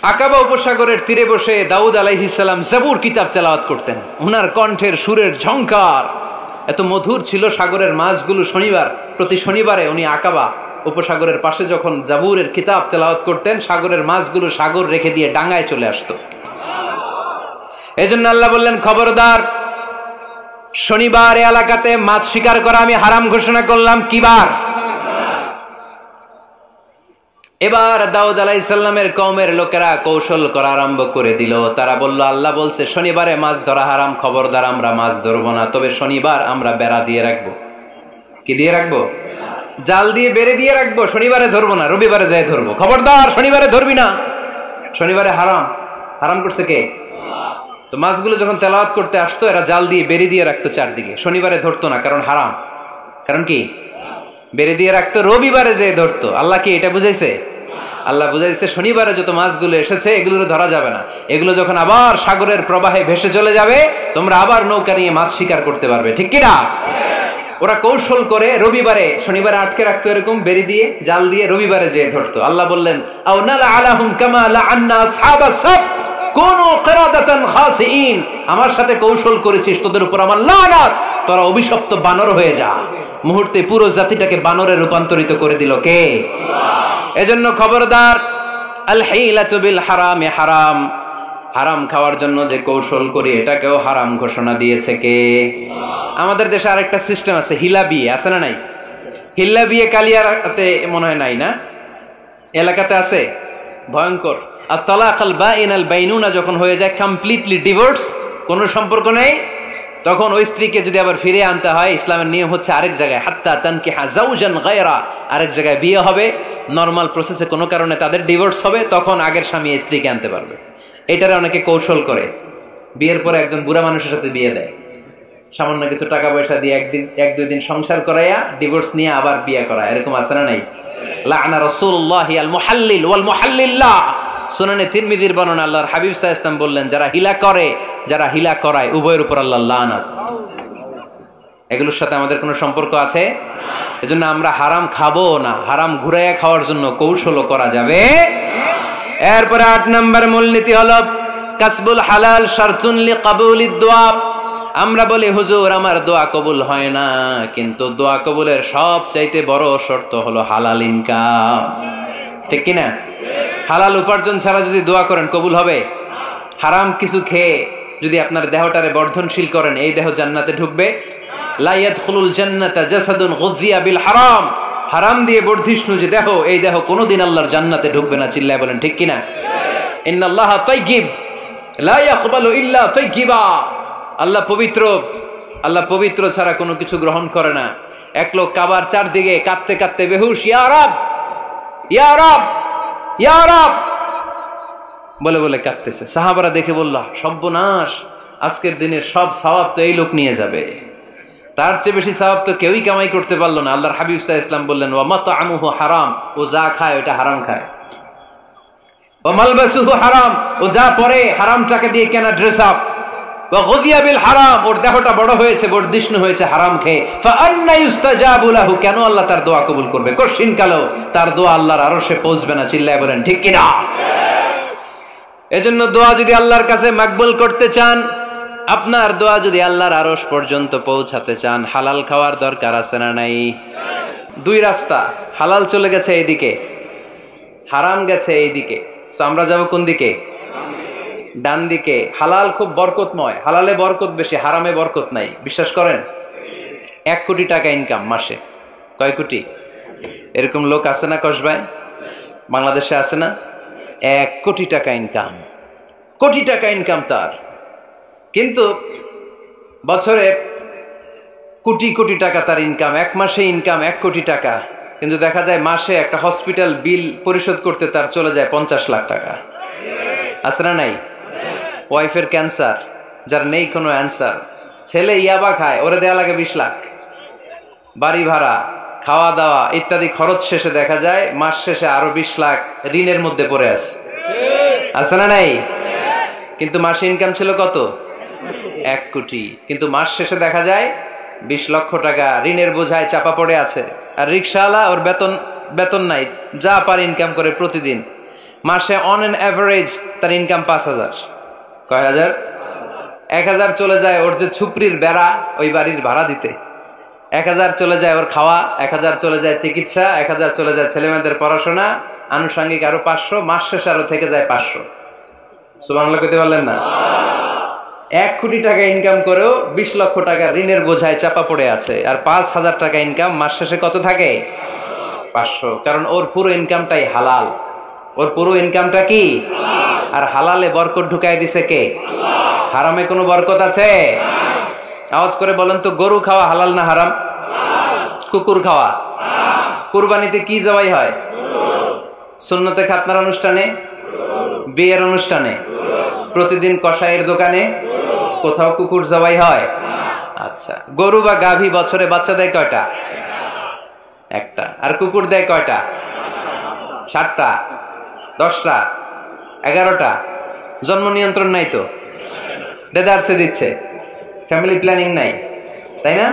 আকাবা উপসাগরের তীরে বসে দাউদ আলাইহিস সালাম জাবুর কিতাব তেলাওয়াত করতেন। ওনার কণ্ঠের সুরের ঝংকার এত মধুর ছিল, সাগরের মাছগুলো প্রতি শনিবারে উনি আকাবা উপসাগরের পাশে যখন জাবুরের কিতাব তেলাওয়াত করতেন, সাগরের মাছগুলো সাগর রেখে দিয়ে ডাঙায় চলে আসতো। এজন্য আল্লাহ বললেন, খবরদার, শনিবার এই এলাকাতে মাছ শিকার করা আমি হারাম ঘোষণা করলাম। কিবার? এবার দাউদ আলাইহিস সালামের কওমের লোকেরা কৌশল করা আরম্ভ করে দিল। তারা বলল, আল্লাহ বলছে শনিবারে মাছ ধরা হারাম, খবরদার আমরা মাছ ধরবো না, তবে শনিবার আমরা বেড়া দিয়ে রাখবো। কি দিয়ে রাখবো? জাল দিয়ে বেড়ে দিয়ে রাখবো। শনিবারে ধরবো না, রবিবারে যাই ধরবো। খবরদার, শনিবারে ধরবি না, শনিবারে হারাম। হারাম করছে কে? তো মাছগুলো যখন তেলাওয়াত করতে আসতো, এরা জাল দিয়ে বেড়ে দিয়ে রাখতো চারদিকে। শনিবারে ধরতো না, কারণ হারাম। কারণ কি? বেড়ে দিয়ে রাখতো, রবিবারে যে ধরতো। আল্লাহ কি এটা বুঝাইছে? আল্লাহ বুঝাইছে শনিবারে যত মাছগুলো এসেছে এগুলো ধরা যাবে না। এগুলো যখন আবার সাগরের প্রবাহে ভেসে চলে যাবে, তোমরা আবার নৌকা নিয়ে মাছ শিকার করতে পারবে। ঠিক কিনা? ওরা কৌশল করে রবিবারে, শনিবারে আটকে রাখতো এরকম বেড়ে দিয়ে, জাল দিয়ে, রবিবারে যেয়ে ধরতো। আল্লাহ বললেন, আও নালা আলাহুম কামা লাআন্না আসহাবাস সাবত কুনু কিরাদাতান খাসিইন। আমার সাথে কৌশল করেছিস, তোদের উপর আমার লানাত, তোরা অভিশপ্ত বানর হয়ে যা। মুহূর্তে পুরো জাতিটাকে বানরে রূপান্তরিত করে দিল কে? এজন্য খবরদার, আল হিলাতু বিল হারামে হারাম। হারাম খাওয়ার জন্য যে কৌশল করি এটাকেও হারাম ঘোষণা দিয়েছে কে? আমাদের দেশে আরেকটা সিস্টেম আছে, হিলা বিয়ে আছে না নাই? হিলা বিয়ে কালিয়াতে মনে হয় নাই না? এলাকাতে আছে, ভয়ঙ্কর। আর তালাক আল বাইন আল বাইনুনা যখন হয়ে যায়, কমপ্লিটলি ডিভোর্স, কোনো সম্পর্ক নেই, তখন ওই স্ত্রীকে যদি আবার ফিরে আনতে হয়, ইসলামের নিয়ম হচ্ছে আরেক জায়গায়, হাত্তা তানকিহা যাওজান গায়রা, আরেক জায়গায় বিয়ে হবে, নরমাল প্রসেসে কোনো কারণে তাদের ডিভোর্স হবে, তখন আগের স্বামী স্ত্রীকে আনতে পারবে। এটারে অনেকে কৌশল করে, বিয়ের পরে একজন বুড়া মানুষের সাথে বিয়ে দেয়, সামান্য কিছু টাকা পয়সা দিয়ে এক দুই দিন সংসার করাইয়া ডিভোর্স নিয়ে আবার বিয়ে করা। এরকম আছে না নাই? লাআনা রাসূলুল্লাহি আল মুহাল্লিল ওয়াল মুহাল্লিল্লাহ। সুনানে তিরমিজির বর্ণনা, আল্লাহর হাবিব সাল্লাল্লাহু আলাইহি ওয়াসাল্লাম বললেন, যারা হিলা করে, যারা হিলা করায়, উভয়ের উপর আল্লাহর লানাত। এগুলোর সাথে আমাদের কোনো সম্পর্ক আছে? এজন্য আমরা হারাম খাবো না, হারাম ঘুরাইয়া খাওয়ার জন্য কৌশলও করা যাবে। এরপরে 8 নম্বর মূলনীতি হলো কাসবুল হালাল শারতুন লিকাবুলিদ দুআ। আমরা বলি, হুজুর আমার দোয়া কবুল হয় না, কিন্তু দোয়া কবুলের সবচাইতে বড় শর্ত হলো হালাল ইনকাম। ঠিক কিনা? হালাল উপার্জন ছাড়া যদি দোয়া করেন কবুল হবে? হারাম কিছু খেয়ে যদি আপনার দেহটারে বর্ধনশীল করেন, এই দেহ জান্নাতে ঢুকবে? লা ইয়াদখুলুল জান্নাতা জাসাদুন গুযিয়া বিল হারাম। হারাম দিয়ে বর্ধিষ্ণু যে দেহ, এই দেহ কোনোদিন আল্লাহর জান্নাতে ঢুকবে না। চিল্লায় বলেন ঠিক কিনা? ইন্নাল্লাহা তাইয়্যিব লা ইয়াকবালু ইল্লা তাইয়্যিবা। আল্লাহ পবিত্র, আল্লাহ পবিত্র ছাড়া কোনো কিছু গ্রহণ করে না। এক লোক কাবার চারদিকে কাঁদতে কাঁদতে বেহুশ, ইয়া রাব, ইয়া রাব, ইয়া রাব বলে বলে কাঁদতেছে। সাহাবারা দেখে বলল, সর্বনাশ, আজকের দিনের সব সওয়াব তো এই লোক নিয়ে যাবে, তার চেয়ে বেশি সওয়াব তো কেউই কামাই করতে পারলো না। আল্লাহর হাবিব সাল্লাল্লাহু আলাইহি ওয়াসাল্লাম বললেন, ওয়া মাতআমুহু হারাম, ও যা খায় ওটা হারাম খায়। ওয়া মালবাসুহু হারাম, ও যা পরে হারাম টাকা দিয়ে কেনা ড্রেস আপ। ওয়া গুযিয়া বিল হারাম, ওর দেহটা বড় হয়েছে, বর্ধিষ্ণু হয়েছে হারাম খেয়ে। ফা আন্না ইউস্তাজাবু লাহু, কেন আল্লাহ তার দোয়া কবুল করবে? কঠিন কালো তার দোয়া আল্লাহর আরশে পৌঁছবে না। চিল্লায় বলেন ঠিক কিনা? এজন্য দোয়া যদি আল্লাহর কাছে মাকবুল করতে চান, আপনার দোয়া যদি আল্লাহর আরশ পর্যন্ত পৌঁছাতে চান, হালাল খাওয়ার দরকার আছে না নাই? 2 রাস্তা, হালাল চলে গেছে এইদিকে, হারাম গেছে এইদিকে। সো আমরা যাব কোন দিকে? ডান দিকে। হালাল খুব বরকতময়, হালালে বরকত বেশি, হারামে বরকত নাই। বিশ্বাস করেন? 1 কোটি টাকা ইনকাম মাসে। কয় কোটি? এরকম লোক আছে না কসবায়? বাংলাদেশে আছে না? 1 কোটি টাকা ইনকাম, কোটি টাকা ইনকাম তার, কিন্তু বছরে কোটি কোটি টাকা তার ইনকাম। 1 মাসে ইনকাম 1 কোটি টাকা, কিন্তু দেখা যায় মাসে একটা হসপিটাল বিল পরিশোধ করতে তার চলে যায় 50 লাখ টাকা। আছে না নাই? ওয়াইফের ক্যান্সার, যার নেই কোনো অ্যান্সার। ছেলে ইয়াবা খায়, ওরে দেয়া লাগে 20 লাখ। বাড়ি ভাড়া, খাওয়া দাওয়া ইত্যাদি খরচ শেষে দেখা যায় মাস শেষে আরো 20 লাখ ঋণের মধ্যে পড়ে আছে। আছে না নাই? কিন্তু মাসে ইনকাম ছিল কত? 1 কোটি, কিন্তু মাস শেষে দেখা যায় 20 লক্ষ টাকা ঋণের বোঝায় চাপা পড়ে আছে। আর রিক্সাওয়ালা, ওর বেতন নাই, যা পারে ইনকাম করে প্রতিদিন। মাসে অন এন অ্যাভারেজ তার ইনকাম 5,000। কয় হাজার? 1,000 চলে যায় ওর যে ছুপরির বেড়া ওই বাড়ির ভাড়া দিতে, 1,000 চলে যায় ওর খাওয়া, 1,000 চলে যায় চিকিৎসা, 1,000 চলে যায় ছেলেমেয়েদের পড়াশোনা, আনুষঙ্গিক আরো 500, মাস শেষে আরো থেকে যায় 500। সুবহানাল্লাহ কইতে পারলেন না? 1 কোটি টাকা ইনকাম করেও 20 লক্ষ টাকা ঋণের বোঝায় চাপা পড়ে আছে, আর 5,000 টাকা ইনকাম, মাস শেষে কত থাকে? 500। কারণ ওর পুরো ইনকামটাই হালাল। ওর পুরো ইনকামটা কি? আর হালালে বরকত ঢুকাই দিছে কে? হারামে কোনো বরকত আছে? আওয়াজ করে বলেন তো, গরু খাওয়া হালাল না হারাম? কুকুর খাওয়া? কুরবানিতে কি জবাই হয়? সুন্নতে খাতনার অনুষ্ঠানে, বিয়ের অনুষ্ঠানে, প্রতিদিন কসাইয়ের দোকানে, কোথাও কুকুর জবাই হয়? আচ্ছা, গরু বা গাভী বছরে বাচ্চা দেয় কয়টা? একটা। আর কুকুর দেয় কয়টা? 7টা, 10টা, 11টা। জন্ম নিয়ন্ত্রণ নাই তো, দেদারসে দিচ্ছে, ফ্যামিলি প্ল্যানিং নাই, তাই না?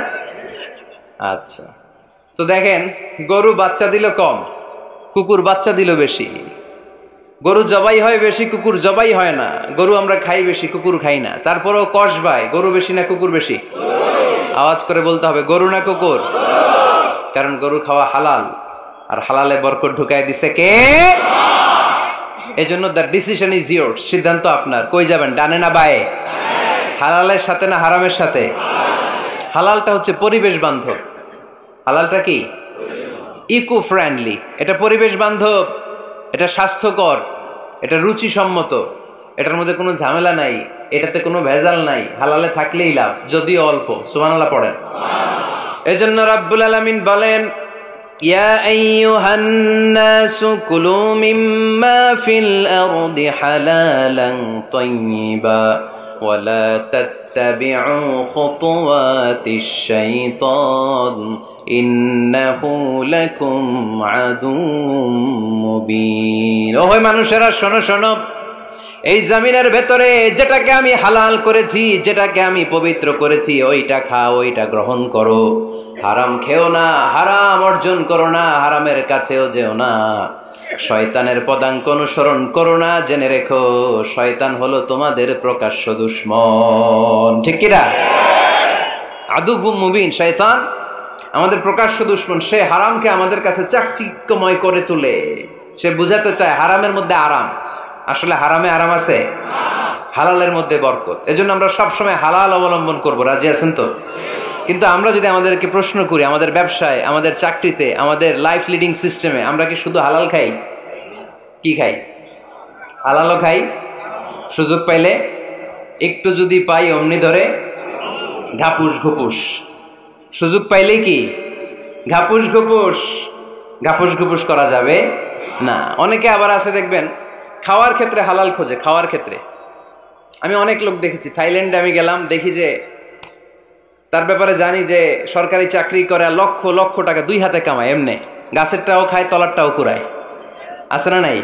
আচ্ছা, তো দেখেন, গরু বাচ্চা দিল কম, কুকুর বাচ্চা দিল বেশি। গরু জবাই হয় বেশি, কুকুর জবাই হয় না। গরু আমরা খাই বেশি, কুকুর খাই না। তারপরেও কসবায় গরু বেশি না কুকুর বেশি? আওয়াজ করে বলতে হবে, গরু না কুকুর? কারণ গরু খাওয়া হালাল, আর হালালে বরকত ঢুকাই দিছে কে? এজন্য দ্য ডিসিশন ইজ ইয়োরস, সিদ্ধান্ত আপনার। কই যাবেন, ডানে না বায়ে? হালালের সাথে না হারামের সাথে? হালালটা হচ্ছে পরিবেশ বান্ধব। হালালটা কি? Eco friendly. এটা পরিবেশ বান্ধব, এটা স্বাস্থ্যকর, এটা রুচিসম্মত, এটার মধ্যে কোনো ঝামেলা নাই, এটাতে কোনো ভেজাল নাই। হালালে থাকলেই লাভ, যদিও অল্প। সুবহানাল্লাহ পড়েন। এজন্য রাব্বুল আলামিন বলেন, ইয়া আইয়ুহান নাসু কুলু মিম্মা ফিল আরদি হালালান তাইয়্যিবা ওয়া লা তাত্তাবিউ খুতুওয়াতিশ শাইতান ইন্নাহু লাকুম আদুউম মুবিন। ওহে মানুষেরা, শোনো শোনো, এই জমিনের ভেতরে যেটাকে আমি হালাল করেছি, যেটাকে আমি পবিত্র করেছি, ওইটা খাও, ওইটা গ্রহণ করো। হারাম খেও না, হারাম অর্জন করো না, হারামের কাছেও যেও না। শয়তানের পদাঙ্ক অনুসরণ করো না। জেনে রেখো, শয়তান হলো তোমাদের প্রকাশ্য দুশমন। ঠিক কিনা? আদুউম মুবিন। শয়তান আমাদের প্রকাশ্য দুশমন। সে হারামকে আমাদের কাছে চাকচিক্যময় করে তোলে। সে বুঝাতে চায় হারামের মধ্যে আরাম। আসলে হারামে আরাম আছে, হালালের মধ্যে বরকত। এজন্য আমরা সবসময় হালাল অবলম্বন করব। রাজি আছেন তো? কিন্তু আমরা যদি আমাদেরকে প্রশ্ন করি, আমাদের ব্যবসায়, আমাদের চাকরিতে, আমাদের লাইফ লিডিং সিস্টেমে আমরা কি শুধু হালাল খাই? কি খাই? হালালও খাই, সুযোগ পাইলে একটু যদি পাই অমনি ধরে ঘাপুস ঘুপুস। সুযোগ পাইলেই কি ঘাপুস ঘুপুস? ঘাপুস ঘুপুস করা যাবে না। অনেকে আবার আছে দেখবেন, খাওয়ার ক্ষেত্রে হালাল খোঁজে। খাওয়ার ক্ষেত্রে আমি অনেক লোক দেখেছি। থাইল্যান্ডে আমি গেলাম, দেখি যে তার ব্যাপারে জানি যে সরকারি চাকরি করে, লক্ষ লক্ষ টাকা 2 হাতে কামায়। এমনি গাছেরটাও খায়, তলারটাও কুড়ায়। আছে না নাই?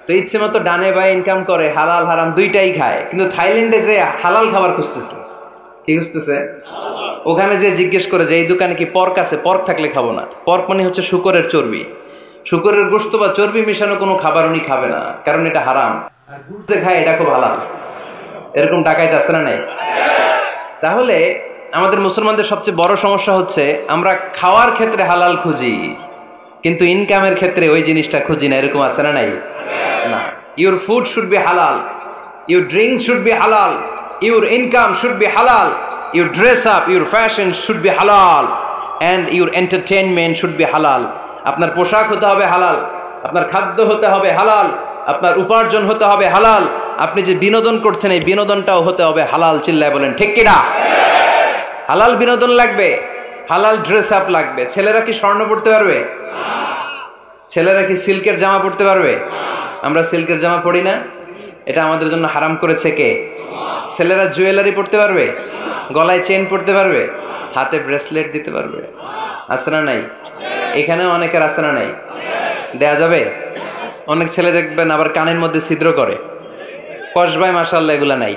তো ইচ্ছে মতো ডানে বায়ে ইনকাম করে, হালাল হারাম দুইটাই খায়। কিন্তু থাইল্যান্ডে যে হালাল খাবার খুঁজতেছে। কি খুঁজতেছে? ওখানে যে জিজ্ঞেস করে যে এই দোকানে কি পর্ক আছে? পর্ক থাকলে খাবো না। পর্ক মানে হচ্ছে শুকরের চর্বি। শুকরের গোশত বা চর্বি মিশানো কোনো খাবার উনি খাবে না, কারণ এটা হারাম। আর বুঝতে খায় এটা খুব হালাল। এরকম ডাকাইতে আছে না নাই? তাহলে আমাদের মুসলমানদের সবচেয়ে বড় সমস্যা হচ্ছে আমরা খাওয়ার ক্ষেত্রে হালাল খুঁজি, কিন্তু ইনকামের ক্ষেত্রে ওই জিনিসটা খুঁজি না। এরকম আছে না নাই? না। Your food should be halal, your drinks should be halal, your income should be halal, your dress up, your fashion should be halal, and your entertainment should be halal. আপনার পোশাক হতে হবে হালাল, আপনার খাদ্য হতে হবে হালাল, আপনার উপার্জন হতে হবে হালাল, আপনি যে বিনোদন করছেন এই বিনোদনটাও হতে হবে হালাল। চিল্লায় বলেন ঠিক কিনা? হালাল বিনোদন লাগবে, হালাল ড্রেস আপ লাগবে। ছেলেরা কি স্বর্ণ পড়তে পারবে? ছেলেরা কি সিল্কের জামা পড়তে পারবে? আমরা সিল্কের জামা পরি না, এটা আমাদের জন্য হারাম করেছে কে? ছেলেরা জুয়েলারি পড়তে পারবে? গলায় চেন পড়তে পারবে? হাতে ব্রেসলেট দিতে পারবে? আছে না নাই? এখানেও অনেকের আছে না নাই? দেয়া যাবে? অনেক ছেলে দেখবেন আবার কানের মধ্যে ছিদ্র করে। কসবায় মাশাআল্লাহ এগুলা নাই।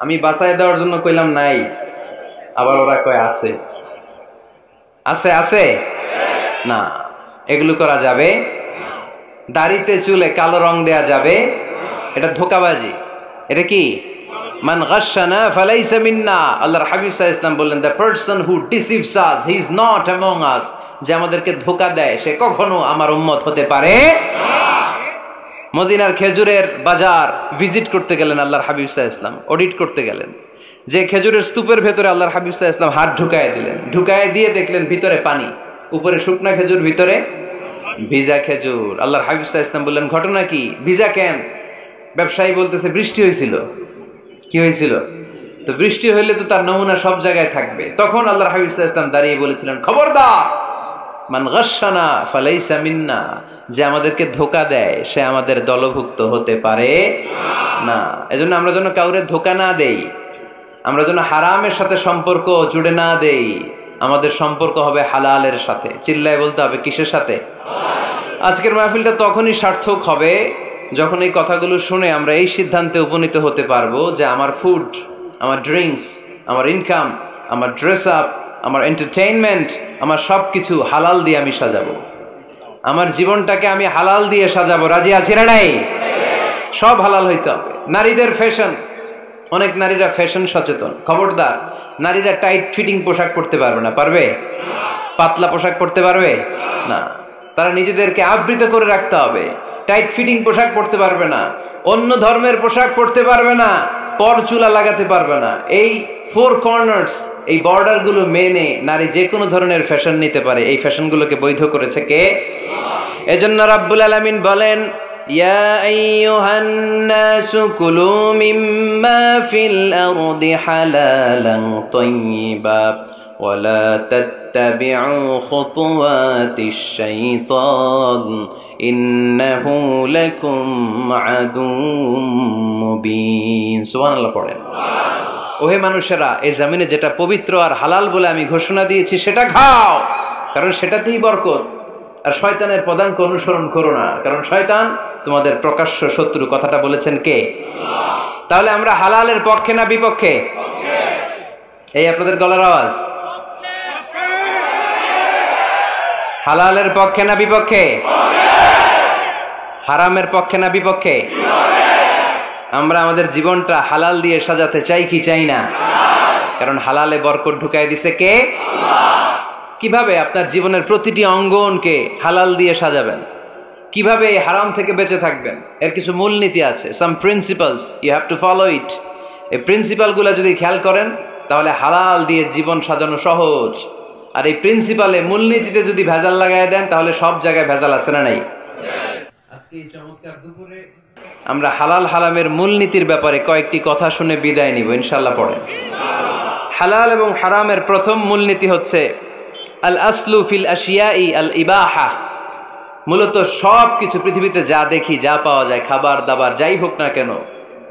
আমি বাঁচায় দেওয়ার জন্য কইলাম নাই, আবার ওরা কয় আছে। আছে আছে না, এগুলো করা যাবে দাড়িতে চুলে কালো রং দেয়া যাবে, এটা ধোঁকাবাজি। এটা কি? মান গাশশানা ফালাইসা মিন্না। আল্লাহর হাবিব সাল্লাল্লাহু আলাইহি ওয়াসাল্লাম বললেন, the person who deceives us he is not among আস। যে আমাদেরকে ধোঁকা দেয় সে কখনো আমার উম্মত হতে পারে না। মদিনার খেজুরের বাজার ভিজিট করতে গেলেন আল্লাহর হাবিব সাল্লাল্লাহু আলাইহি ওয়াসাল্লাম, অডিট করতে গেলেন। যে খেজুরের স্তূপের ভেতরে আল্লাহর হাবিব সাল্লাল্লাহু আলাইহি ওয়াসাল্লাম হাত ঢুকায় দিলেন, ঢুকায় দিয়ে দেখলেন ভিতরে পানি, উপরে শুকনা খেজুর, ভিতরে ভিজা খেজুর। আল্লাহর হাবিব সাল্লাল্লাহু আলাইহি ওয়াসাল্লাম বললেন, ঘটনা কি? ভিজা কেন? ব্যবসায়ী বলতেছে, বৃষ্টি হয়েছিল। কি হয়েছিল? তো বৃষ্টি হইলে তো তার নমুনা সব জায়গায় থাকবে। তখন আল্লাহর হাবিব সাল্লাল্লাহু আলাইহি ওয়াসাল্লাম দাঁড়িয়ে বলেছিলেন, খবরদার, মান গাশশানা ফালাইসা মিন্না। যে আমাদেরকে ধোঁকা দেয় সে আমাদের দলভুক্ত হতে পারে না। এজন্য আমরা যেন কাউরে ধোঁকা না দেই, আমরা যেন হারামের সাথে সম্পর্ক জুড়ে না দেই। আমাদের সম্পর্ক হবে হালালের সাথে। চিল্লায় বলতে হবে, কিসের সাথে? আজকের মাহফিলটা তখনই সার্থক হবে যখন এই কথাগুলো শুনে আমরা এই সিদ্ধান্তে উপনীত হতে পারবো যে আমার ফুড, আমার ড্রিঙ্কস, আমার ইনকাম, আমার ড্রেস আপ, আমার এন্টারটেইনমেন্ট, আমার সব কিছু হালাল দিয়ে আমি সাজাবো। আমার জীবনটাকে আমি হালাল দিয়ে সাজাবো। রাজি আছি না নাই? সব হালাল হইতে হবে। নারীদের ফ্যাশন, অনেক নারীরা ফ্যাশন সচেতন। খবরদার, নারীরা টাইট ফিটিং পোশাক পরতে পারবে না। পারবে? পাতলা পোশাক পরতে পারবে না। তারা নিজেদেরকে আবৃত করে রাখতে হবে। টাইট ফিটিং পোশাক পরতে পারবে না, অন্য ধর্মের পোশাক পরতে পারবে না, পর চুলা লাগাতে পারবে না। এই ফোর কর্নার্স, এই বর্ডার গুলো মেনে নারী যে কোনো ধরনের ফ্যাশন নিতে পারে। এই ফ্যাশনগুলোকে বৈধ করেছে কে? এজন্য রাব্বুল আলামিন বলেন, ইয়া আইয়ুহান নাসু কুলু মিম্মা ফিল আরদি হালালান তাইয়্যিবা ওয়ালা তাত্তাবিউ খুতুওয়াতিশ শাইতান ইন্নাহু লাকুম আদুউম মুবিন। সুবহানাল্লাহ পড়েন। ওহে মানুষেরা, এই জমিনে যেটা পবিত্র আর হালাল বলে আমি ঘোষণা দিয়েছি সেটা খাও, কারণ সেটাতেই বরকত। আর শয়তানের পদাঙ্ক অনুসরণ করো না, কারণ শয়তান তোমাদের প্রকাশ্য শত্রু। কথাটা বলেছেন কে? তাহলে আমরা হালালের পক্ষে না বিপক্ষে? এই আপনাদের গলার আওয়াজ। হালালের পক্ষে না বিপক্ষে? হারামের পক্ষে না বিপক্ষে? আমরা আমাদের জীবনটা হালাল দিয়ে সাজাতে চাই কি চাই না? কারণ হালালে বরকত ঢুকাই দিছে কে? কিভাবে আপনার জীবনের প্রতিটি অঙ্গনকে হালাল দিয়ে সাজাবেন? কিভাবে এই হারাম থেকে বেঁচে থাকবেন? এর কিছু মূলনীতি আছে, some principles, you have to follow it. এই প্রিন্সিপালগুলো যদি খেয়াল করেন তাহলে হালাল দিয়ে জীবন সাজানো সহজ। আর এই প্রিন্সিপালে, মূলনীতিতে যদি ভেজাল লাগাই দেন তাহলে সব জায়গায় ভেজাল আছে না নাই? আজকে এই চমৎকার দুপুরে আমরা হালাল হারামের মূলনীতির ব্যাপারে কয়েকটি কথা শুনে বিদায় নিব ইনশাআল্লাহ। পড়েন। হালাল এবং হারামের প্রথম মূলনীতি হচ্ছে আল আসলু ফিল আশিয়াই আল ইবাহা। মূলত সব কিছু পৃথিবীতে যা দেখি, যা পাওয়া যায়, খাবার দাবার যাই হোক না কেন,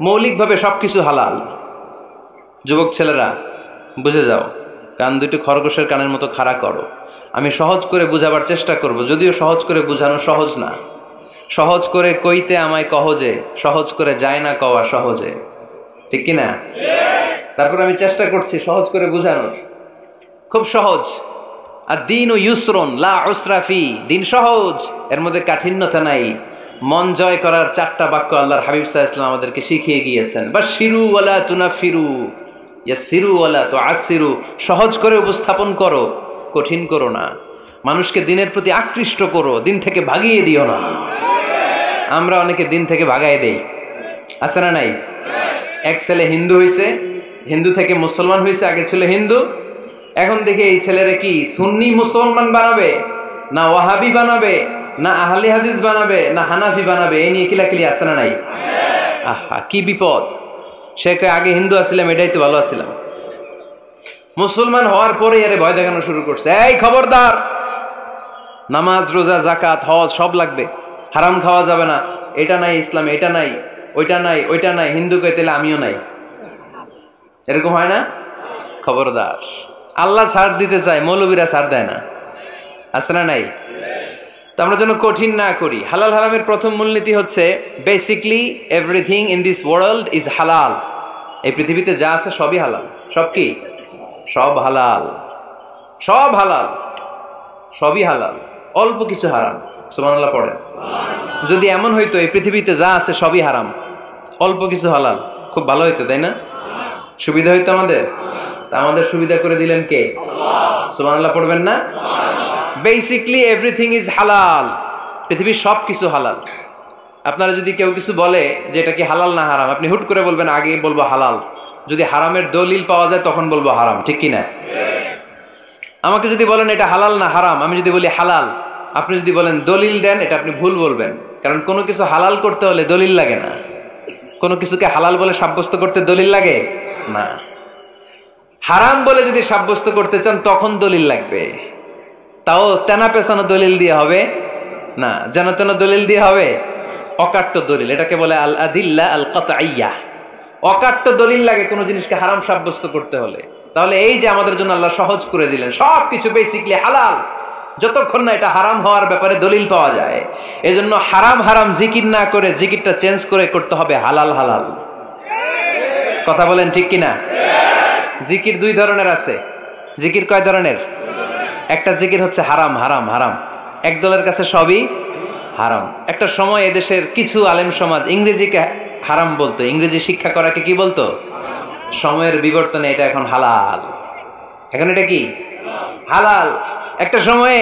মৌলিকভাবে সবকিছু হালাল। যুবক ছেলেরা বুঝে যাও, কান দুটো খরগোশের কানের মতো খাড়া করো। আমি সহজ করে বুঝাবার চেষ্টা করব, যদিও সহজ করে বুঝানো সহজ না। সহজ করে কইতে আমায় কহজে, সহজ করে যায় না কওয়া সহজে, ঠিক কিনা? তারপর আমি চেষ্টা করছি সহজ করে বুঝানোর। খুব সহজ। আর দিন ও ইউসরুন লা উসরা ফি। দিন সহজ, এর মধ্যে কাঠিন্যতা নাই। মন জয় করার 4টা বাক্য আল্লাহর হাবিব সাল্লাল্লাহু আলাইহি ওয়াসাল্লাম আমাদেরকে শিখিয়ে গিয়েছেন। বাশিরু ওয়ালা তুনাফিরু, ইয়াসিরু ওয়ালা তুআসিরু। সহজ করে উপস্থাপন করো, কঠিন করো না। মানুষকে দিনের প্রতি আকৃষ্ট করো, দিন থেকে ভাগিয়ে দিও না। আমরা অনেকে দিন থেকে ভাগাই দেই, আছে না নাই? এক ছেলে হিন্দু হইছে, হিন্দু থেকে মুসলমান হইছে। আগে ছিল হিন্দু, এখন দেখে এই ছেলেরা কি সুন্নি মুসলমান বানাবে, না ওয়াহাবি বানাবে, না আহলে হাদিস বানাবে, না হানাফি বানাবে, এই নিয়ে কিলাকিলি আছে না নাই? আহা, কি বিপদ! সে আগে হিন্দু আসছিলাম, এটাই তো ভালো আসছিলাম। মুসলমান হওয়ার পরে এর ভয় দেখানো শুরু করছে, এই খবরদার, নামাজ রোজা জাকাত হজ সব লাগবে, হারাম খাওয়া যাবে না, এটা নাই ইসলামে, এটা নাই, ওইটা নাই, ওইটা নাই। হিন্দু কে তাহলে আমিও নাই, এরকম হয় না? খবরদার, আল্লাহ ছাড় দিতে চায়, মৌলবীরা ছাড় দেয় না, আছে না নাই? তো আমরা যেন কঠিন না করি। হালাল হারামের প্রথম মূলনীতি হচ্ছে basically everything in this world is হালাল। এই পৃথিবীতে যা আছে সবই হালাল। সব কি? সব হালাল, সব হালাল, সবই হালাল, অল্প কিছু হারাম। সুবহানাল্লাহ পড়েন। যদি এমন হইতো এই পৃথিবীতে যা আছে সবই হারাম, অল্প কিছু হালাল, খুব ভালো হইতো, তাই না? সুবিধা হইতো আমাদের। তা আমাদের সুবিধা করে দিলেন কে? সুবহানাল্লাহ পড়বেন না? বেসিকলি এভরিথিং ইজ হালাল, পৃথিবীর সব কিছু হালাল। আপনারা যদি কেউ কিছু বলে যে এটা কি হালাল না হারাম, আপনি হুট করে বলবেন আগে বলবো হালাল, যদি হারামের দলিল পাওয়া যায় তখন বলবো হারাম, ঠিক কিনা? আমাকে যদি বলেন এটা হালাল না হারাম, আমি যদি বলি হালাল, আপনি যদি বলেন দলিল দেন, এটা আপনি ভুল বলবেন। কারণ কোনো কিছু হালাল করতে হলে দলিল লাগে না। কোনো কিছুকে হালাল বলে সাব্যস্ত করতে দলিল লাগে না। হারাম বলে যদি সাব্যস্ত করতে চান তখন দলিল লাগবে, তাও তেনা পেছানো দলিল দিয়ে হবে না, যেন তেন দলিল দিয়ে হবে, অকাট্য দলিল। এটাকে বলে আল আদিল্লা আল কাতঈয়া। অকাট্য দলিল লাগে কোনো জিনিসকে হারাম সাব্যস্ত করতে হলে। তাহলে এই যে আমাদের জন্য আল্লাহ সহজ করে দিলেন, সবকিছু বেসিকলি হালাল যতক্ষণ না এটা হারাম হওয়ার ব্যাপারে দলিল পাওয়া যায়। এজন্য হারাম হারাম জিকির না করে জিকিরটা চেঞ্জ করে করতে হবে হালাল হালাল। কথা বলেন ঠিক কিনা? জিকির দুই ধরনের আছে। জিকির কয় ধরনের? একটা জিকির হচ্ছে হারাম হারাম হারাম, এক দলের কাছে সবই হারাম। একটা সময় এদেশের কিছু আলেম সমাজ ইংরেজিকে হারাম বলতো, ইংরেজি শিক্ষা করাকে কি বলতো? সময়ের বিবর্তনে এটা এখন হালাল। এখন এটা কি হালাল। একটা সময়ে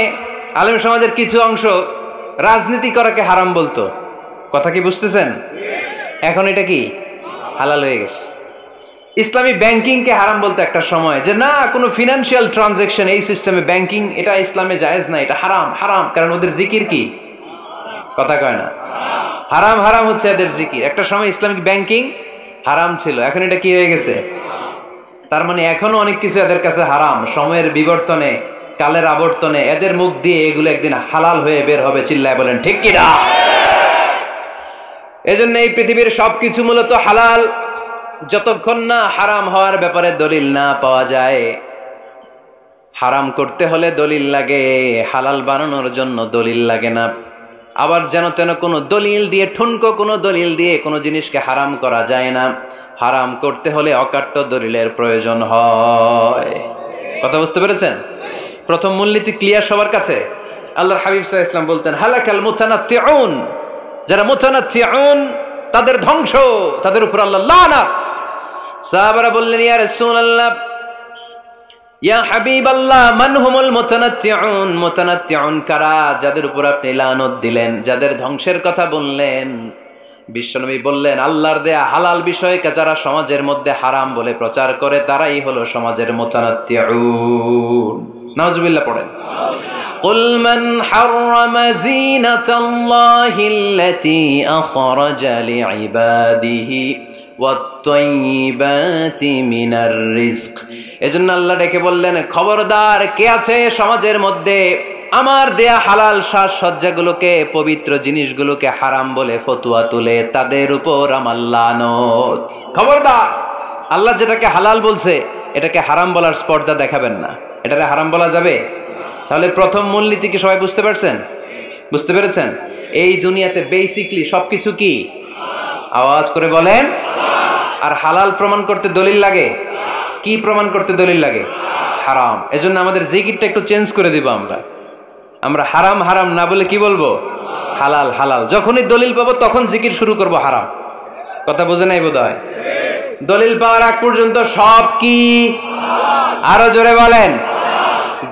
আলেম সমাজের কিছু অংশ রাজনীতি করাকে হারাম বলতো, কথা কি বুঝতেছেন? এখন এটা কি হালাল হয়ে গেছে। ইসলামী ব্যাংকিং কে হারাম বলতো একটা সময়, যে না কোনো ফিনান্সিয়াল ট্রানজাকশন এই সিস্টেমে ব্যাংকিং এটা ইসলামে জায়েজ না, এটা হারাম হারাম। কারণ ওদের জিকির কি, কথা কয় না, হারাম হারাম হচ্ছে এদের জিকির। একটা সময় ইসলামিক ব্যাংকিং হারাম ছিল, এখন এটা কি হয়ে গেছে? তার মানে এখনো অনেক কিছু এদের কাছে হারাম। সময়ের বিবর্তনে, কালের আবর্তনে এদের মুখ দিয়ে এগুলো একদিন হালাল হয়ে বের হবে। চিল্লায় বলেন ঠিক কিনা? এজন্য এই পৃথিবীর সবকিছু মূলত হালাল যতক্ষণ না হারাম হওয়ার ব্যাপারে দলিল না পাওয়া যায়। হারাম করতে হলে দলিল লাগে, হালাল বানানোর জন্য দলিল লাগে না। আবার যেন তেন কোনো দলিল দিয়ে, ঠুনকো কোনো দলিল দিয়ে কোনো জিনিসকে হারাম করা যায় না। হারাম করতে হলে অকাট্য দলিলের প্রয়োজন হয়। কথা বুঝতে পেরেছেন? প্রথম মূলনীতি ক্লিয়ার সবার কাছে? আল্লাহর হাবিব সাল্লাল্লাহু আলাইহি ওয়াসাল্লাম বলতেন হালাকাল মুতানাত্তিউন, যারা মুতানাত্তিউন তাদের ধ্বংস, তাদের উপর আল্লাহ লানাত। সাহাবারা বললেন ইয়া রাসূলুল্লাহ, ইয়া হাবিবাল্লাহ, মান হুমুল মুতানাত্তিউন? মুতানাত্তিউন কারা, যাদের উপর আপনি লানত দিলেন, যাদের ধ্বংসের কথা বললেন? বিশ্বনবী বললেন আল্লাহর দেয়া হালাল বিষয়কে যারা সমাজের মধ্যে হারাম বলে প্রচার করে তারাই হলো সমাজের মুতানাত্তিউন। নাউজুবিল্লাহ পড়েন। قل من حرم زينة الله التي أخرج لعباده والطيبات من الرزق। এজন্য আল্লাহ ডেকে বললেন খবরদার, কে আছে সমাজের মধ্যে আমার দেয়া হালাল সাজসজ্জাগুলোকে, পবিত্র জিনিসগুলোকে হারাম বলে ফতোয়া তুলে, তাদের উপর আমার লানত। খবরদার, আল্লাহ যেটাকে হালাল বলছে এটাকে হারাম বলার স্পর্ধা দেখাবেন না। এটাকে হারাম বলা যাবে? তাহলে প্রথম মূলনীতি কি সবাই বুঝতে পারছেন? বুঝতে পেরেছেন? এই দুনিয়াতে বেসিকলি সবকিছু কি, আওয়াজ করে বলেন। আর হালাল প্রমাণ করতে দলিল লাগে। কি প্রমাণ করতে দলিল লাগে? হারাম। এজন্য আমাদের জিকিরটা একটু চেঞ্জ করে দিব। আমরা হারাম হারাম না বলে কি বলবো? হালাল হালাল। যখনই দলিল পাবো তখন জিকির শুরু করব হারাম। কথা বোঝে নাই বোধহয়? দলিল পাওয়ার আগ পর্যন্ত সব কি, আরো জোরে বলেন।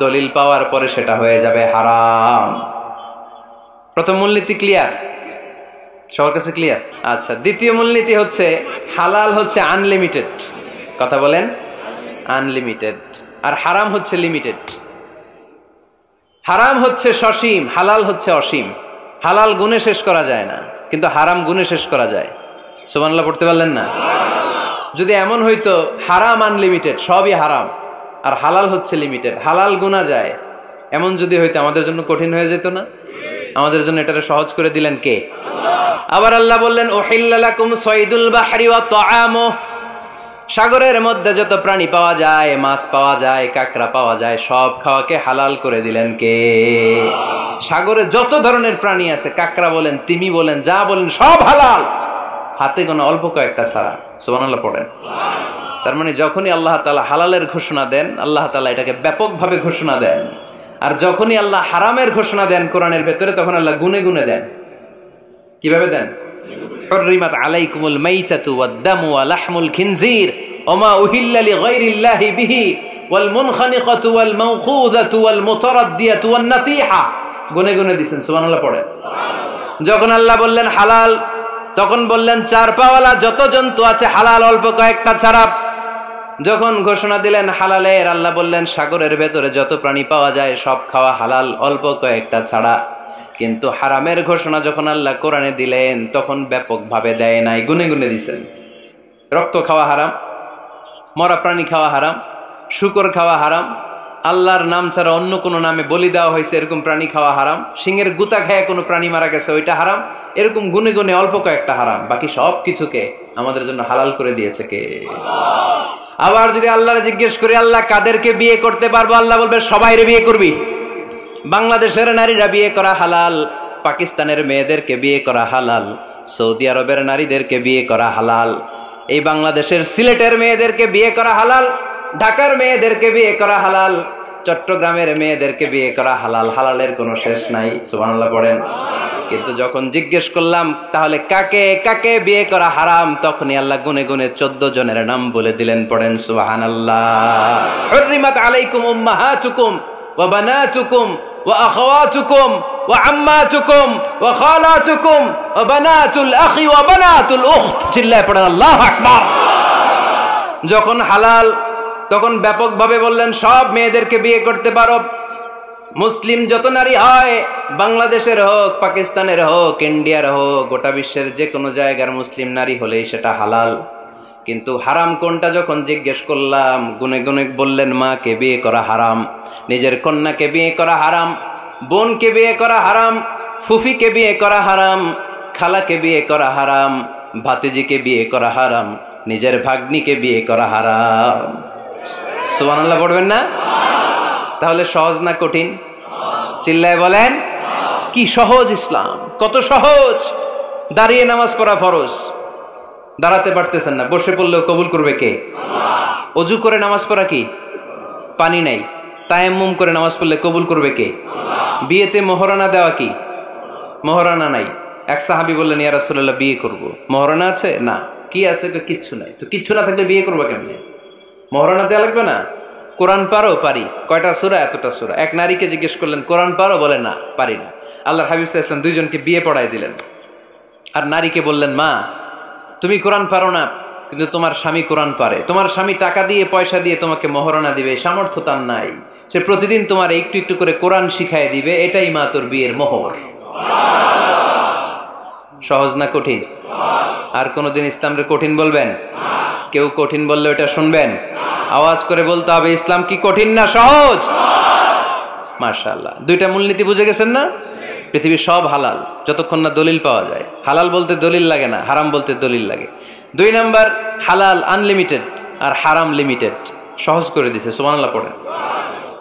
দলিল পাওয়ার পরে সেটা হয়ে যাবে হারাম। প্রথম মূলনীতি ক্লিয়ার? সবার কাছে ক্লিয়ার? আচ্ছা, দ্বিতীয় মূলনীতি হচ্ছে হালাল হচ্ছে আনলিমিটেড। কথা বলেন, আনলিমিটেড। আর হারাম হচ্ছে লিমিটেড। হারাম হচ্ছে সসীম, হালাল হচ্ছে অসীম। হালাল গুণে শেষ করা যায় না, কিন্তু হারাম গুণে শেষ করা যায়। সুবহানাল্লাহ পড়তে পারলেন না? যদি এমন হইতো হারাম আনলিমিটেড, সবই হারাম, আর হালাল হচ্ছে লিমিটেড, হালাল গুণা যায়, এমন যদি হইতো আমাদের জন্য কঠিন হয়ে যেত না? আমাদের জন্য এটারে সহজ করে দিলেন কে? আবার আল্লাহ বললেন উহিল্লা লাকুম সাইদুল বাহরি ওয়া তাআমুহু, সাগরের মধ্যে যত প্রাণী পাওয়া যায়, মাছ পাওয়া যায়, কাঁকড়া পাওয়া যায়, সব খাওয়াকে হালাল করে দিলেন কে? সাগরে যত ধরনের প্রাণী আছে, কাঁকড়া বলেন, তিমি বলেন, যা বলেন, সব হালাল, হাতে গোনা অল্প কয়েকটা ছাড়া। সুবহানাল্লাহ পড়েন। তার মানে যখনই আল্লাহ তাআলা হালালের ঘোষণা দেন, আল্লাহ তাআলা এটাকে ব্যাপকভাবে ঘোষণা দেন। আর যখনই আল্লাহ হারামের ঘোষণা দেন কোরআনের ভেতরে, তখন আল্লাহ গুনে গুনে দেন। কিভাবে দেন? হুররিমাত আলাইকুমুল মাইতাতু ওয়াদ-দামু ওয়া লাহমুল খিনজির ওয়া মা উহিল্লা লিগাইরিল্লাহি বিহি ওয়াল মুনখানিকাতু ওয়াল মাওখুযাতু ওয়াল মুতারাদ্দিয়াতু ওয়ান নাতিহা। গুনে গুনে দিবেন, সুবহানাল্লাহ পড়ে। যখন আল্লাহ বললেন হালাল, তখন বললেন চার পাওয়ালা যত জন্তু আছে হালাল, অল্প কয়েকটা ছাড়া। যখন ঘোষণা দিলেন হালালের, আল্লাহ বললেন সাগরের ভেতরে যত প্রাণী পাওয়া যায় সব খাওয়া হালাল, অল্প কয়েকটা ছাড়া। কিন্তু হারামের ঘোষণা যখন আল্লাহ কোরআনে দিলেন, তখন ব্যাপকভাবে দেয় নাই, গুনে গুনে দিছেন। রক্ত খাওয়া হারাম, মরা প্রাণী খাওয়া হারাম, শূকর খাওয়া হারাম, আল্লাহর নাম ছাড়া অন্য কোনো নামে বলি দেওয়া হয়েছে এরকম প্রাণী খাওয়া হারাম, সিংহের গুতা খায় কোনো প্রাণী মারা গেছে ওইটা হারাম। এরকম গুনে গুনে অল্প কয়েকটা হারাম, বাকি সব কিছুকে আমাদের জন্য হালাল করে দিয়েছে কে? আবার যদি আল্লাহরে জিজ্ঞেস করি আল্লাহ কাদেরকে বিয়ে করতে পারবো, আল্লাহ বলবে সবাইরে বিয়ে করবি। বাংলাদেশের নারীরা বিয়ে করা হালাল, পাকিস্তানের মেয়েদেরকে বিয়ে করা হালাল, সৌদি আরবের নারীদেরকে বিয়ে করা হালাল, এই বাংলাদেশের সিলেটের মেয়েদেরকে বিয়ে করা হালাল, ঢাকার মেয়েদেরকে বিয়ে করা হালাল, চট্টগ্রামের মেয়েদেরকে বিয়ে করা হালাল। হালালের কোনো শেষ নাই, সুবহানাল্লাহ পড়েন। কিন্তু যখন জিজ্ঞেস করলাম তাহলে কাকে কাকে বিয়ে করা হারাম, তখনই আল্লাহ গুনে গুনে 14 জনের নাম বলে দিলেন, পড়েন সুবহানাল্লাহ। হুররিমাত আলাইকুম উম্মাহাতুকুম ওয়া বানাতুকুম ওয়া আখাওয়াতুকুম ওয়া আম্মাতুকুম ওয়া খালাতুকুম ওয়া বানাতুল আখি ওয়া বানাতুল উখত। চিল্লায় পড়েন আল্লাহু আকবার। যখন হালাল, তখন ব্যাপকভাবে বললেন সব মেয়েদেরকে বিয়ে করতে পারো। মুসলিম যত নারী হয়, বাংলাদেশের হোক, পাকিস্তানের হোক, ইন্ডিয়ার হোক, গোটা বিশ্বের যে কোনো জায়গার মুসলিম নারী হলেই সেটা হালাল। কিন্তু হারাম কোনটা যখন জিজ্ঞেস করলাম, গুনে গুনে বললেন মাকে বিয়ে করা হারাম, নিজের কন্যাকে বিয়ে করা হারাম, বোনকে বিয়ে করা হারাম, ফুফিকে বিয়ে করা হারাম, খালাকে বিয়ে করা হারাম, ভাতিজিকে বিয়ে করা হারাম, নিজের ভাগ্নিকে বিয়ে করা হারাম। সুবহানাল্লাহ পড়বেন না? তাহলে সহজ না কঠিন? চিল্লায় বলেন কি সহজ ইসলাম, কত সহজ। দাঁড়িয়ে নামাজ পড়া ফরজ, দাঁড়াতে পারতেছেন না, বসে পড়লেও কবুল করবে কে? অজু করে নামাজ পড়া কি? পানি নাই, তায়াম্মুম করে নামাজ পড়লে কবুল করবে কে? বিয়েতে মোহরানা দেওয়া কি? মোহরানা নাই। এক সাহাবী বললেন ইয়া রাসূলুল্লাহ বিয়ে করব, মোহরানা আছে? না। কি আছে? কিচ্ছু নাই। তো কিচ্ছু না থাকলে বিয়ে করবো কেমনে? মোহরানা দেওয়া লাগবে না? কোরআন পারো? পারি। কয়টা সূরা? এতটা সূরা। এক নারীকে জিজ্ঞেস করলেন কোরআন পারো? বলে না, পারি না। আল্লাহর হাবিব সাল্লাল্লাহু আলাইহি ওয়াসাল্লাম দুইজনকে বিয়ে পড়ায় দিলেন। আর নারীকে বললেন মা তুমি কোরআন পারো না, কিন্তু তোমার স্বামী কোরআন পারে, তোমার স্বামী টাকা দিয়ে পয়সা দিয়ে তোমাকে মোহরানা দিবে, সামর্থ্য তার নাই, সে প্রতিদিন তোমার একটু একটু করে কোরআন শিখায় দিবে, এটাই মা তোর বিয়ের মোহর। সহজ না কঠিন? আর কোনদিন ইসলামকে কঠিন বলবেন? কেউ কঠিন বললে ওটা শুনবেন? আওয়াজ করে বলতে হবে ইসলাম কি কঠিন না সহজ? মাশাআল্লাহ। দুইটা মূলনীতি বুঝে গেছেন না? পৃথিবীর সব হালাল যতক্ষণ না দলিল পাওয়া যায়। হালাল বলতে দলিল লাগে না, হারাম বলতে দলিল লাগে। 2 নাম্বার, হালাল আনলিমিটেড আর হারাম লিমিটেড, সহজ করে দিয়েছে, সুবহানাল্লাহ পড়েন।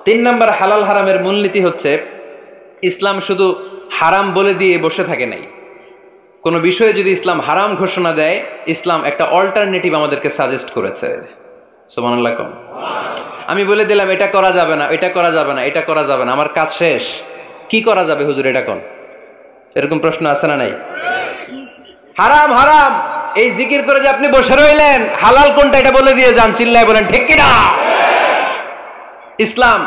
3 নাম্বার, হালাল হারামের মূলনীতি হচ্ছে ইসলাম শুধু হারাম বলে দিয়ে বসে থাকে নাই। কোনো বিষয়ে যদি ইসলাম হারাম ঘোষণা দেয়, ইসলাম একটা অল্টারনেটিভ আমাদেরকে সাজেস্ট করেছে। সুবহানাল্লাহ। আমি বলে দিলাম এটা করা যাবে না, এটা করা যাবে না, এটা করা যাবে না, আমার কাজ শেষ, কি করা যাবে হুজুর এটা কোন? এরকম প্রশ্ন আছে না নাই? হারাম হারাম এই জিকির করে যে আপনি বসে রইলেন, হালাল কোনটা এটা বলে দিয়ে যান, চিল্লায় বলেন ঠিক কি না? ইসলাম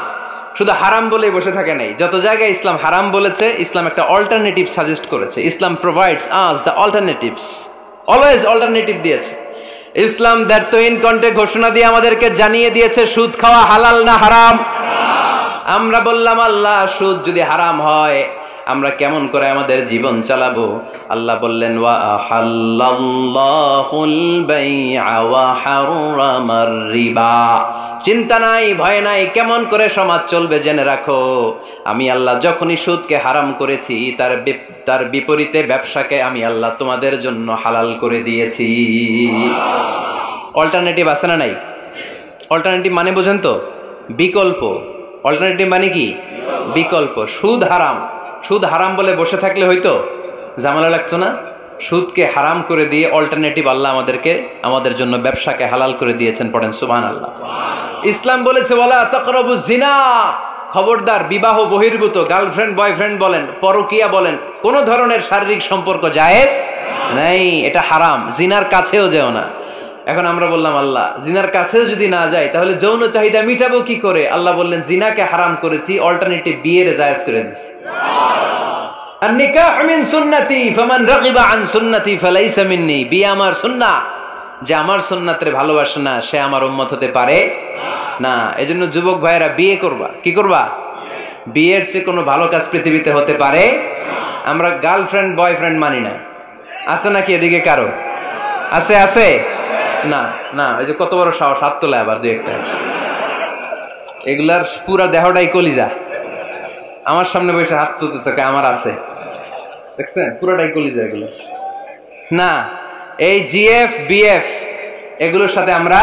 শুধু হারাম বলেই বসে থাকে নাই, যত জায়গায় ইসলাম হারাম বলেছে, ইসলাম একটা অল্টারনেটিভ সাজেস্ট করেছে। Islam provides us the alternatives, always alternative দিয়েছে। ইসলাম দ্যার্থহীন কণ্ঠে ঘোষণা দিয়ে আমাদেরকে জানিয়ে দিয়েছে সুদ খাওয়া হালাল না হারাম। আমরা বললাম আল্লাহ সুদ যদি হারাম হয় আমরা কেমন করে আমাদের জীবন চালাবো? আল্লাহ বললেন ওয়া আহাল্লাল্লাহুল বাই'a ওয়া হারামার রিবা। চিন্তা নাই, ভয় নাই, কেমন করে সমাজ চলবে জেনে রাখো, আমি আল্লাহ যখনই সুদকে হারাম করেছি তার বিপরীতে ব্যবসাকে আমি আল্লাহ তোমাদের জন্য হালাল করে দিয়েছি। অল্টারনেটিভ আছে না নাই? অল্টারনেটিভ মানে বোঝেন তো? বিকল্প। অল্টারনেটিভ মানে কি? বিকল্প। সুদ হারাম, সুদ হারাম বলে বসে থাকলে হয়তো ঝামেলা লাগতো না? সুদকে হারাম করে দিয়ে অল্টারনেটিভ আল্লাহ আমাদের জন্য ব্যবসাকে হালাল করে দিয়েছেন। পড়েন সুবহানাল্লাহ। ইসলাম বলেছে ওয়ালা তাকরাবুজ জিনা, খবরদার, বিবাহ বহির্ভূত গার্লফ্রেন্ড বয়ফ্রেন্ড বলেন, পরকিয়া বলেন, কোন ধরনের শারীরিক সম্পর্ক জায়েজ নাই, এটা হারাম। জিনার কাছেও যেও না। এখন আমরা বললাম আল্লাহ জিনার কাছেও যদি না যায় তাহলে যৌন চাহিদা মিটাবো কি করে? আল্লাহ বললেন জিনাকে হারাম করেছি, অল্টারনেটিভ বিয়ের জায়েজ করে দিয়েছি। আন-নিকাহু মিন সুন্নতি ফামান রাগিবা আন সুন্নতি ফালাইসা মিন্নি। বিয়ে আমার সুন্নাহ, যে আমার সুন্নাতরে ভালোবাসে না সে আমার উম্মত হতে পারে না। এজন্য যুবক ভাইরা বিয়ে করবা। কি করবা? বিয়ের চেয়ে কোনো ভালো কাজ পৃথিবীতে হতে পারে। আমরা গার্লফ্রেন্ড বয়ফ্রেন্ড মানি না। আছে নাকি এদিকে কারো? আছে? আছে না? না, ওই যে কত বড় সাহস, হাত তোলা আবার দুই একটা। এগুলার পুরা দেহটাই কলিজা। আমার সামনে বসে হাত তুলতেছে, আমার আছে, দেখছেন? পুরাটাই কলিজা এগুলো। না, এই জিএফ বিএফ এগুলোর সাথে আমরা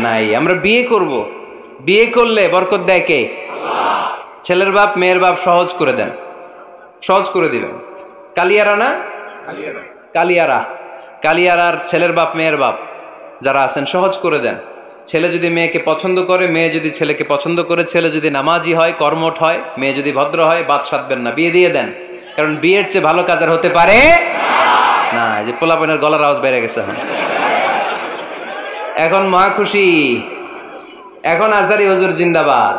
নাই। আমরা বিয়ে করব। বিয়ে করলে বরকত দেয় কে? ছেলের বাপ মেয়ের বাপ সহজ করে দেন, সহজ করে দিবেন। কালিয়ারা না, কালিয়ারা, কালিয়ারার ছেলের বাপ মেয়ের বাপ যারা আছেন সহজ করে দেন। ছেলে যদি মেয়েকে পছন্দ করে, মেয়ে যদি ছেলেকে পছন্দ করে, ছেলে যদি নামাজি হয়, কর্মঠ হয়, মেয়ে যদি ভদ্র হয়, বাদ সাধবেন না, বিয়ে দিয়ে দেন। কারণ বিয়ের চেয়ে ভালো কাজ আর হতে পারে না। যে পোলাপানের গলার আওয়াজ বেড়ে গেছে এখন মহা খুশি। এখন আজহারি হুজুর জিন্দাবাদ।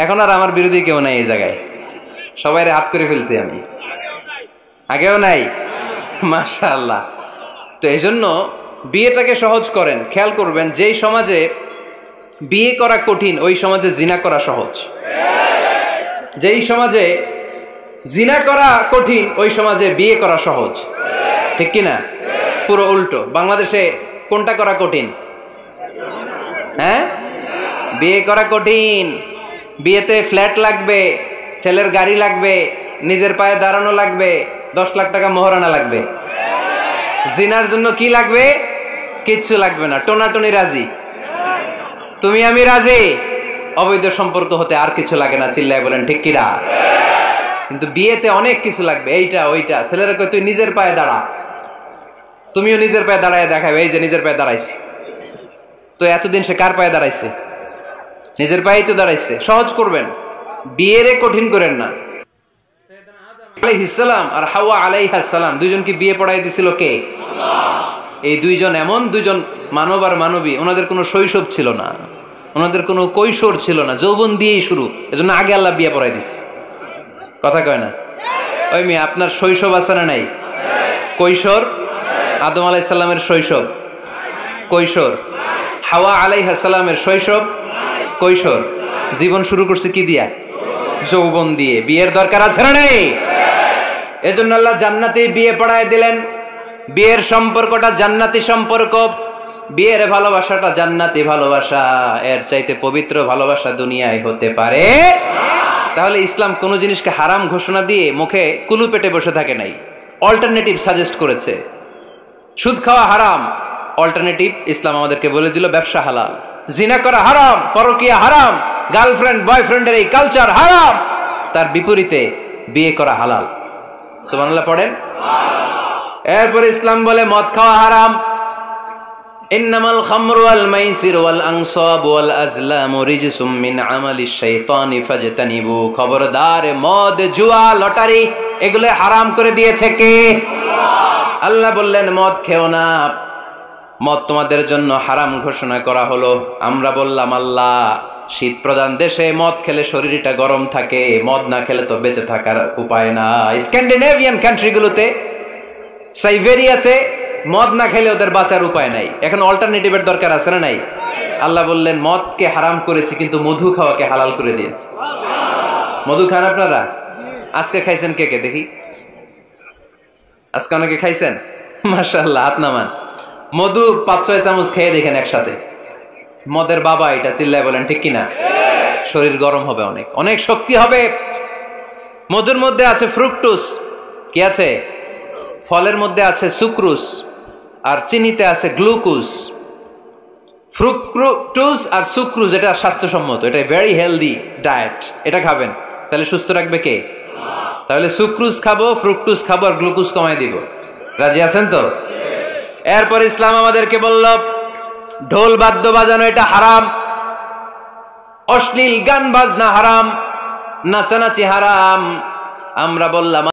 এখন আর আমার বিরোধী কেউ নাই এই জায়গায়, সবাই হাত করে ফেলছি আমি, আগেও নাই, মাশাআল্লাহ। তো এই জন্য বিয়েটাকে সহজ করেন। খেয়াল করবেন, যেই সমাজে বিয়ে করা কঠিন ওই সমাজে জিনা করা সহজ। যেই সমাজে জিনা করা কঠিন ওই সমাজে বিয়ে করা সহজ। ঠিক কিনা? পুরো উল্টো। বাংলাদেশে কোনটা করা কঠিন? হ্যাঁ, বিয়ে করা কঠিন। বিয়েতে ফ্ল্যাট লাগবে, ছেলের গাড়ি লাগবে, নিজের পায়ে দাঁড়ানো লাগবে, 10 লাখ টাকা মোহরানা লাগবে। জিনার জন্য কি লাগবে? কিচ্ছু লাগবে না, টোনাটুনি রাজি, তুমি আমি রাজি। অবৈধ সম্পর্ক হতে আর কিছু লাগে না, চিল্লায় বলেন ঠিক কিনা? কিন্তু বিয়েতে অনেক কিছু লাগবে, এইটা ওইটা। ছেলেরা কই তুই নিজের পায়ে দাঁড়া, তুমিও নিজের পায়ে দাঁড়ায় দেখাবে, এই যে নিজের পায়ে দাঁড়াইছে। তো এতদিন সে কার পায়ে দাঁড়াইছে? নিজের পায়েই তো দাঁড়াইছে। সহজ করবেন, বিয়েরে কঠিন করেন না। আলাইহিস সালাম আর হাওয়া আলাইহাস সালাম দুইজনকে বিয়ে পড়াই দিছিল কে? এই দুইজন এমন দুইজন মানব আর মানবী, ওনাদের কোনো শৈশব ছিল না, ওনাদের কোনো কৈশোর ছিল না, যৌবন দিয়েই শুরু। এজন্য আগে আল্লাহ বিয়ে পড়াই দিছে। কথা কয় না? ওই মেয়ে, আপনার শৈশব আছে না নাই? কৈশোর, আদম আলাইহিস সালামের শৈশব, কৈশোর। হাওয়া আলাইহিস সালামের শৈশব, কৈশোর। জীবন শুরু করছে কি দিয়া? যৌবন দিয়ে। বিয়ের দরকার আছে না নেই? এজন্য আল্লাহ জান্নাতে বিয়ে পড়ায় দিলেন। বিয়ের সম্পর্কটা জান্নাতি সম্পর্ক, বিয়ের ভালোবাসাটা জান্নাতি ভালোবাসা। এর চাইতে পবিত্র ভালোবাসা দুনিয়ায় হতে পারে? তাহলে ইসলাম কোন জিনিসকে হারাম ঘোষণা দিয়ে মুখে কুলু পেটে বসে থাকে নাই, অল্টারনেটিভ সাজেস্ট করেছে। সুদ খাওয়া হারাম, অল্টারনেটিভ ইসলাম আমাদেরকে বলে দিল ব্যবসা হালাল। জিনা করা হারাম, পরকিয়া হারাম, গার্লফ্রেন্ড বয়ফ্রেন্ডের এই কালচার হারাম, তার বিপরীতে বিয়ে করা হালাল। সুবহানাল্লাহ পড়েন। এরপরে ইসলাম বলে মদ খাওয়া হারাম। ইন্নামাল খামরু ওয়াল মাইসির ওয়াল আনসাব ওয়াল আজলামু রিজসুম মিন আমালিশ শাইতানি ফাজতানিবু। খবরদার, মদ, জুয়া, লটারি এগুলো হারাম করে দিয়েছে কে? আল্লাহ বললেন মদ খেও না, মদ তোমাদের জন্য হারাম ঘোষণা করা হলো। আমরা বললাম আল্লাহ, শীত প্রধান দেশে মদ খেলে শরীরটা গরম থাকে, মদ না খেলে তো বেঁচে থাকার উপায় না। স্ক্যান্ডিনেভিয়ান কান্ট্রিগুলোতে, সাইবেরিয়াতে মদ না খেলে ওদের বাঁচার উপায় নাই। এখন অল্টারনেটিভের দরকার আছে না নাই? আল্লাহ বললেন মদকে হারাম করেছি কিন্তু মধু খাওয়াকে হালাল করে দিয়েছি। মধু খান আপনারা? আজকে খাইছেন কে কে দেখি? আজকে অনেকে খাইছেন? মাশাআল্লাহ, হাত নামান। মধু 5-6 চামচ খেয়ে দেখেন একসাথে। মদের বাবা এটা, চিল্লায় বলেন ঠিক কিনা? শরীর গরম হবে, অনেক অনেক শক্তি হবে। মধুর মধ্যে আছে ফ্রুকটোজ। কি আছে? ফলের মধ্যে আছে সুক্রোজ, আর চিনিতে আছে গ্লুকোজ। ফ্রুকটোজ আর সুক্রোজ এটা স্বাস্থ্যসম্মত, এটা ভেরি হেলদি ডায়েট। এটা খাবেন, তাহলে সুস্থ রাখবে কে? তাহলে সুক্রোজ খাবো, ফ্রুকটোজ খাবো, আর গ্লুকোজ কমায় দিব। রাজি আছেন তো? এরপর ইসলাম আমাদেরকে বলল ঢোল বাদ্য বাজানো এটা হারাম। অশ্লীল গান বাজনা হারাম, নাচানাচি হারাম। আমরা বললাম